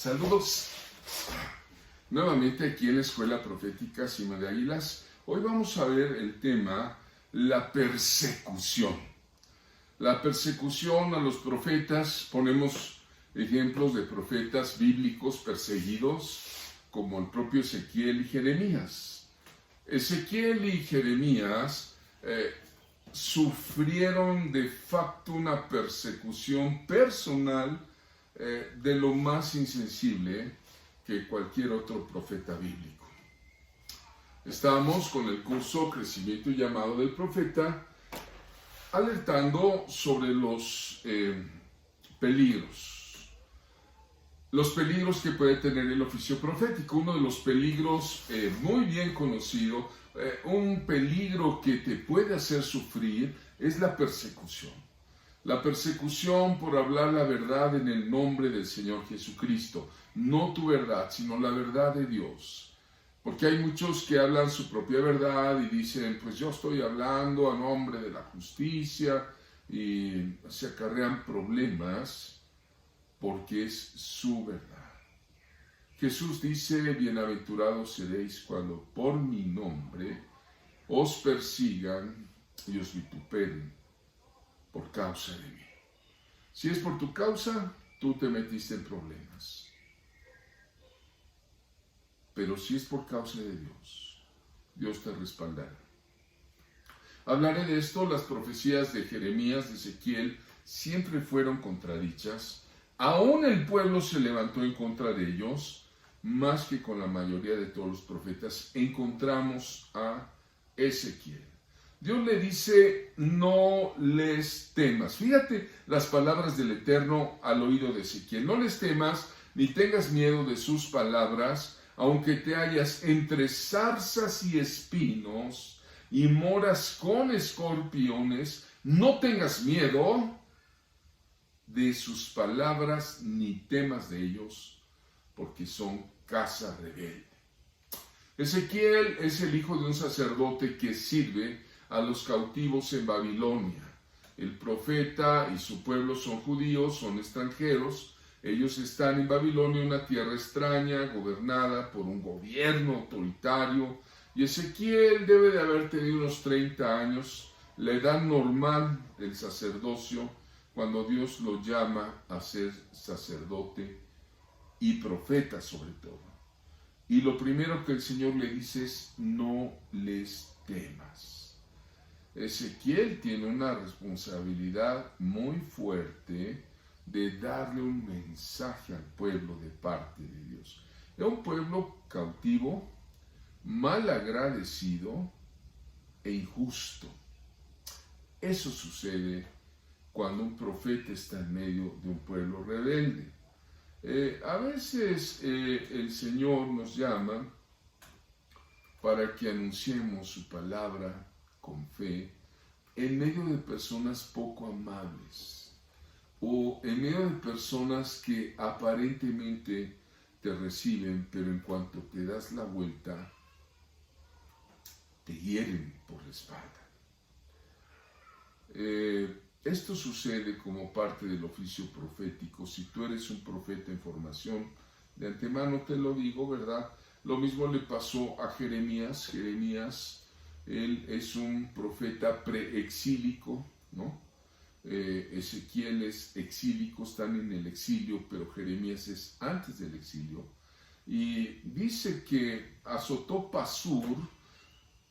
Saludos nuevamente aquí en la Escuela Profética Cima de Águilas. Hoy vamos a ver el tema, la persecución. La persecución a los profetas, ponemos ejemplos de profetas bíblicos perseguidos, como el propio Ezequiel y Jeremías. Ezequiel y Jeremías sufrieron de facto una persecución personal de lo más insensible que cualquier otro profeta bíblico. Estamos con el curso Crecimiento y Llamado del Profeta, alertando sobre los peligros. Los peligros que puede tener el oficio profético. Uno de los peligros muy bien conocido, un peligro que te puede hacer sufrir, es la persecución. La persecución por hablar la verdad en el nombre del Señor Jesucristo. No tu verdad, sino la verdad de Dios. Porque hay muchos que hablan su propia verdad y dicen, pues yo estoy hablando a nombre de la justicia, y se acarrean problemas porque es su verdad. Jesús dice, bienaventurados seréis cuando por mi nombre os persigan y os vituperen por causa de mí. Si es por tu causa, tú te metiste en problemas. Pero si es por causa de Dios, Dios te respaldará. Hablaré de esto. Las profecías de Jeremías, de Ezequiel, siempre fueron contradichas. Aún el pueblo se levantó en contra de ellos, más que con la mayoría de todos los profetas. Encontramos a Ezequiel. Dios le dice, no les temas. Fíjate las palabras del Eterno al oído de Ezequiel. No les temas, ni tengas miedo de sus palabras, aunque te hallas entre zarzas y espinos, y moras con escorpiones, no tengas miedo de sus palabras, ni temas de ellos, porque son casa rebelde. Ezequiel es el hijo de un sacerdote que sirve a los cautivos en Babilonia. El profeta y su pueblo son judíos, son extranjeros. Ellos están en Babilonia, una tierra extraña, gobernada por un gobierno autoritario. Y Ezequiel debe de haber tenido unos 30 años, la edad normal del sacerdocio, cuando Dios lo llama a ser sacerdote y profeta sobre todo. Y lo primero que el Señor le dice es, no les temas. Ezequiel tiene una responsabilidad muy fuerte de darle un mensaje al pueblo de parte de Dios. Es un pueblo cautivo, mal agradecido e injusto. Eso sucede cuando un profeta está en medio de un pueblo rebelde. A veces el Señor nos llama para que anunciemos su palabra con fe en medio de personas poco amables o en medio de personas que aparentemente te reciben, pero en cuanto te das la vuelta te hieren por la espalda. Esto sucede como parte del oficio profético. Si tú eres un profeta en formación, de antemano te lo digo, ¿verdad? Lo mismo le pasó a Jeremías. Jeremías, él es un profeta preexílico, ¿no? Ezequiel es exílico, están en el exilio, pero Jeremías es antes del exilio. Y dice que azotó Pasur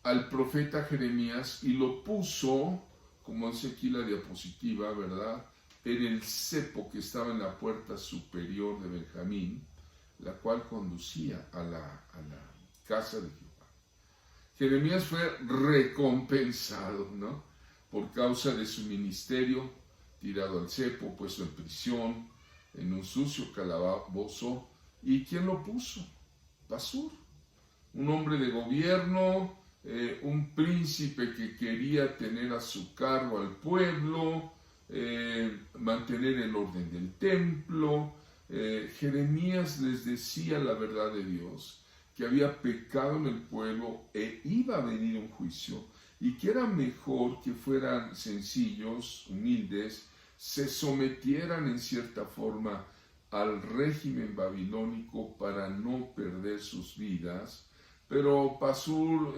al profeta Jeremías y lo puso, como dice aquí la diapositiva, ¿verdad?, en el cepo que estaba en la puerta superior de Benjamín, la cual conducía a la casa de Jehová. Jeremías fue recompensado, ¿no?, por causa de su ministerio, tirado al cepo, puesto en prisión, en un sucio calabozo. ¿Y quién lo puso? Pasur, un hombre de gobierno, un príncipe que quería tener a su cargo al pueblo, mantener el orden del templo. Jeremías les decía la verdad de Dios, que había pecado en el pueblo e iba a venir un juicio, y que era mejor que fueran sencillos, humildes, se sometieran en cierta forma al régimen babilónico para no perder sus vidas, pero Pasur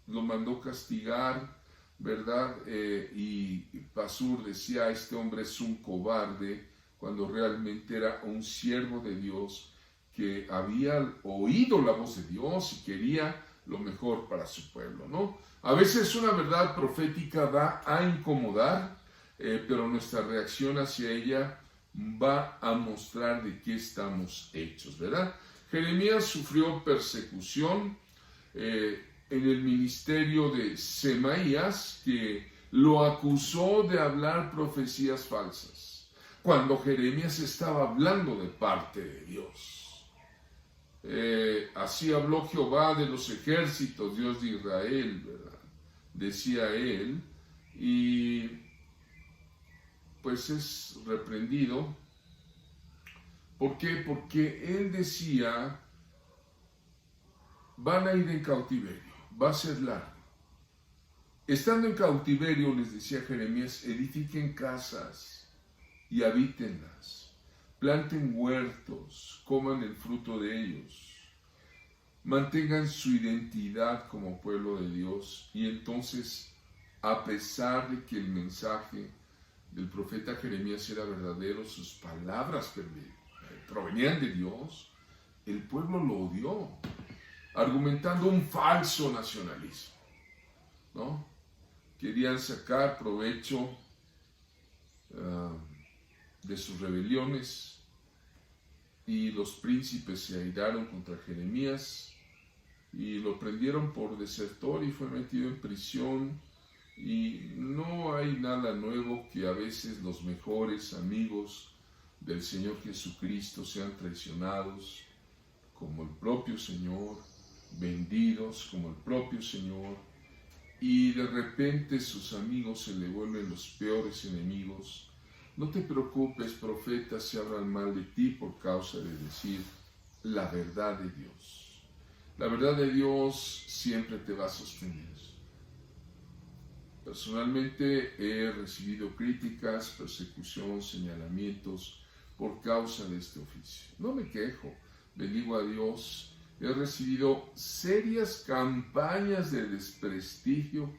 lo mandó castigar, ¿verdad? Y Pasur decía, este hombre es un cobarde, cuando realmente era un siervo de Dios que había oído la voz de Dios y quería lo mejor para su pueblo, ¿no? A veces una verdad profética va a incomodar, pero nuestra reacción hacia ella va a mostrar de qué estamos hechos, ¿verdad? Jeremías sufrió persecución en el ministerio de Semaías, que lo acusó de hablar profecías falsas, cuando Jeremías estaba hablando de parte de Dios. Así habló Jehová de los ejércitos, Dios de Israel, ¿verdad? Decía él, y pues es reprendido. ¿Por qué? Porque él decía, van a ir en cautiverio, va a ser largo. Estando en cautiverio, les decía Jeremías, edifiquen casas y habítenlas. Planten huertos, coman el fruto de ellos, mantengan su identidad como pueblo de Dios. Y entonces, a pesar de que el mensaje del profeta Jeremías era verdadero, sus palabras provenían de Dios, el pueblo lo odió, argumentando un falso nacionalismo, ¿no? Querían sacar provecho de sus rebeliones, y los príncipes se airaron contra Jeremías y lo prendieron por desertor y fue metido en prisión. Y no hay nada nuevo que a veces los mejores amigos del Señor Jesucristo sean traicionados como el propio Señor, vendidos como el propio Señor, y de repente sus amigos se le vuelven los peores enemigos. No te preocupes, profeta, si hablan mal de ti por causa de decir la verdad de Dios. La verdad de Dios siempre te va a sostener. Personalmente he recibido críticas, persecución, señalamientos por causa de este oficio. No me quejo, bendigo a Dios. He recibido serias campañas de desprestigio,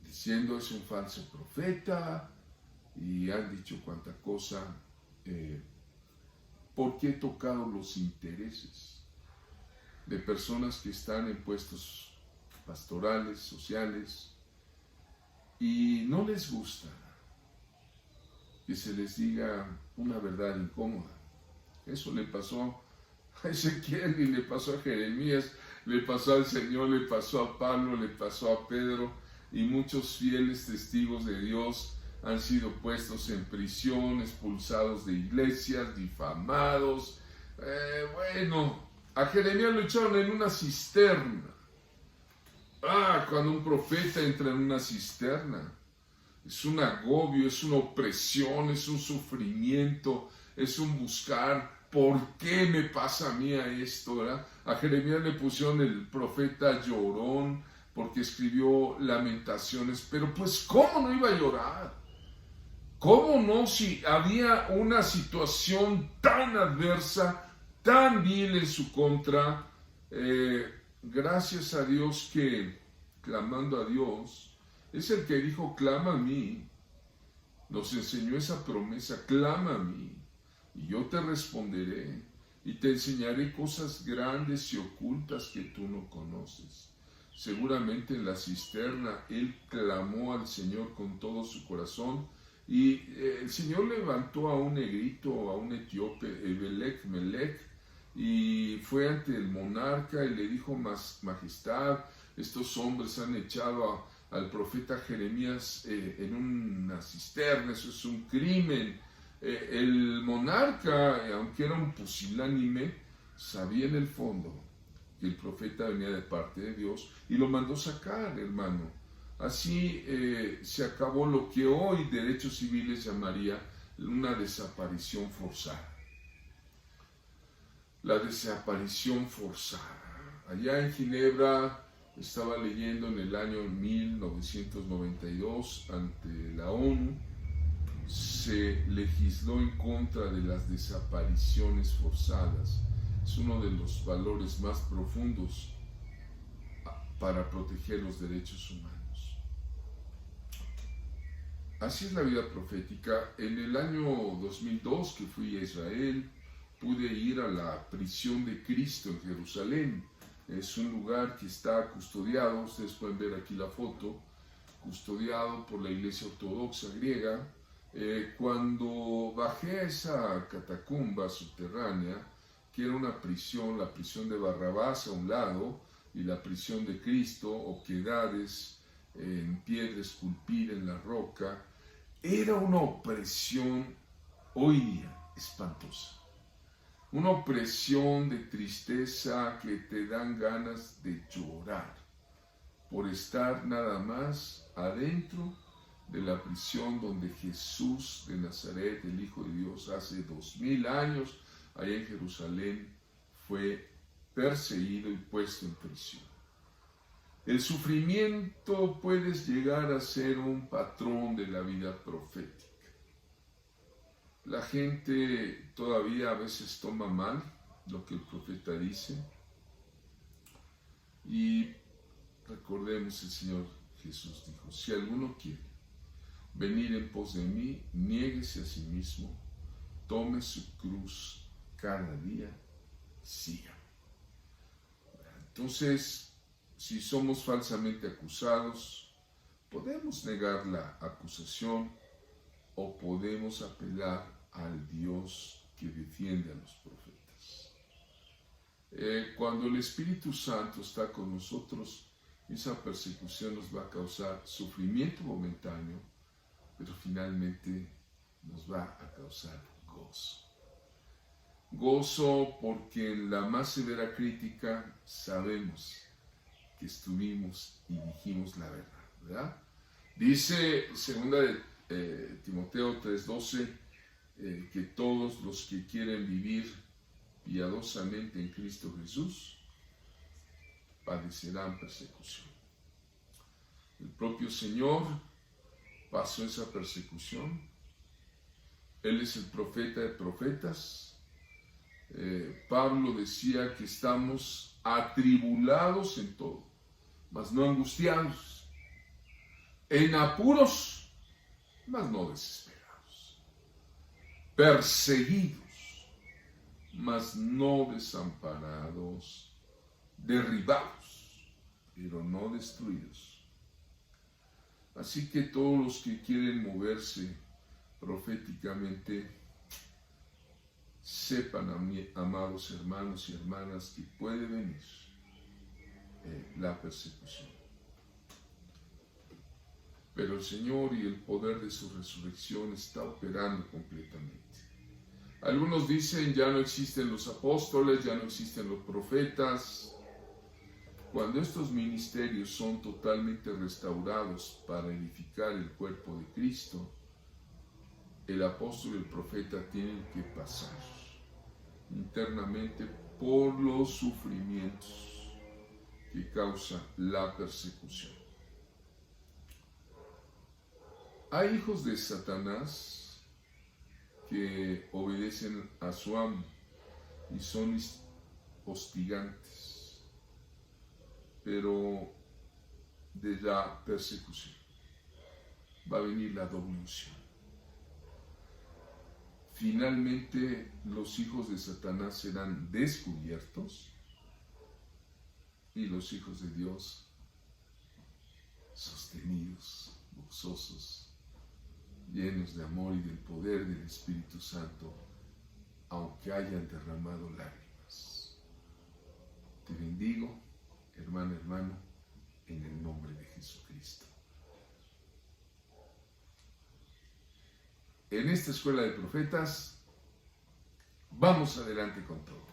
diciendo es un falso profeta, y han dicho cuánta cosa, porque he tocado los intereses de personas que están en puestos pastorales, sociales, y no les gusta que se les diga una verdad incómoda. Eso le pasó a Ezequiel y le pasó a Jeremías, le pasó al Señor, le pasó a Pablo, le pasó a Pedro, y muchos fieles testigos de Dios han sido puestos en prisión, expulsados de iglesias, difamados. A Jeremías lo echaron en una cisterna. Cuando un profeta entra en una cisterna, es un agobio, es una opresión, es un sufrimiento, es un buscar, ¿por qué me pasa a mí esto? ¿Verdad? A Jeremías le pusieron el profeta llorón, porque escribió Lamentaciones, pero pues ¿cómo no iba a llorar? ¿Cómo no, si había una situación tan adversa, tan vil en su contra? Gracias a Dios que, clamando a Dios, es el que dijo, clama a mí. Nos enseñó esa promesa, clama a mí, y yo te responderé, y te enseñaré cosas grandes y ocultas que tú no conoces. Seguramente en la cisterna él clamó al Señor con todo su corazón, y el Señor levantó a un negrito, a un etíope, Melech, y fue ante el monarca y le dijo, majestad, estos hombres han echado al profeta Jeremías en una cisterna, eso es un crimen. El monarca, aunque era un pusilánime, sabía en el fondo que el profeta venía de parte de Dios y lo mandó sacar, hermano. Así se acabó lo que hoy derechos civiles llamaría una desaparición forzada. La desaparición forzada. Allá en Ginebra, estaba leyendo en el año 1992 ante la ONU, se legisló en contra de las desapariciones forzadas. Es uno de los valores más profundos para proteger los derechos humanos. Así es la vida profética. En el año 2002 que fui a Israel, pude ir a la prisión de Cristo en Jerusalén. Es un lugar que está custodiado, ustedes pueden ver aquí la foto, custodiado por la Iglesia Ortodoxa griega. Cuando bajé a esa catacumba subterránea, que era una prisión, la prisión de Barrabás a un lado y la prisión de Cristo, oquedades en piedra esculpida en la roca, era una opresión hoy día espantosa. Una opresión de tristeza que te dan ganas de llorar por estar nada más adentro de la prisión donde Jesús de Nazaret, el Hijo de Dios, hace 2000 años, allá en Jerusalén, fue perseguido y puesto en prisión. El sufrimiento puede llegar a ser un patrón de la vida profética. La gente todavía a veces toma mal lo que el profeta dice. Y recordemos, el Señor Jesús dijo: si alguno quiere venir en pos de mí, niéguese a sí mismo, tome su cruz cada día, sígame. Entonces, si somos falsamente acusados, podemos negar la acusación o podemos apelar al Dios que defiende a los profetas. Cuando el Espíritu Santo está con nosotros, esa persecución nos va a causar sufrimiento momentáneo, pero finalmente nos va a causar gozo. Gozo porque en la más severa crítica sabemos que estuvimos y dijimos la verdad, ¿verdad? Dice 2 de Timoteo 3:12 que todos los que quieren vivir piadosamente en Cristo Jesús padecerán persecución. El propio Señor pasó esa persecución. Él es el profeta de profetas. Pablo decía que estamos atribulados en todo, mas no angustiados, en apuros, mas no desesperados, perseguidos, mas no desamparados, derribados, pero no destruidos. Así que todos los que quieren moverse proféticamente, sepan, amados hermanos y hermanas, que puede venir la persecución. Pero el Señor y el poder de su resurrección está operando completamente. Algunos dicen: ya no existen los apóstoles, ya no existen los profetas. Cuando estos ministerios son totalmente restaurados para edificar el cuerpo de Cristo, el apóstol y el profeta tienen que pasar internamente por los sufrimientos que causa la persecución. Hay hijos de Satanás que obedecen a su amo y son hostigantes, pero de la persecución va a venir la doble unción. Finalmente, los hijos de Satanás serán descubiertos y los hijos de Dios sostenidos, gozosos, llenos de amor y del poder del Espíritu Santo, aunque hayan derramado lágrimas. Te bendigo, hermano, en el nombre de Jesucristo. En esta escuela de profetas, vamos adelante con todo.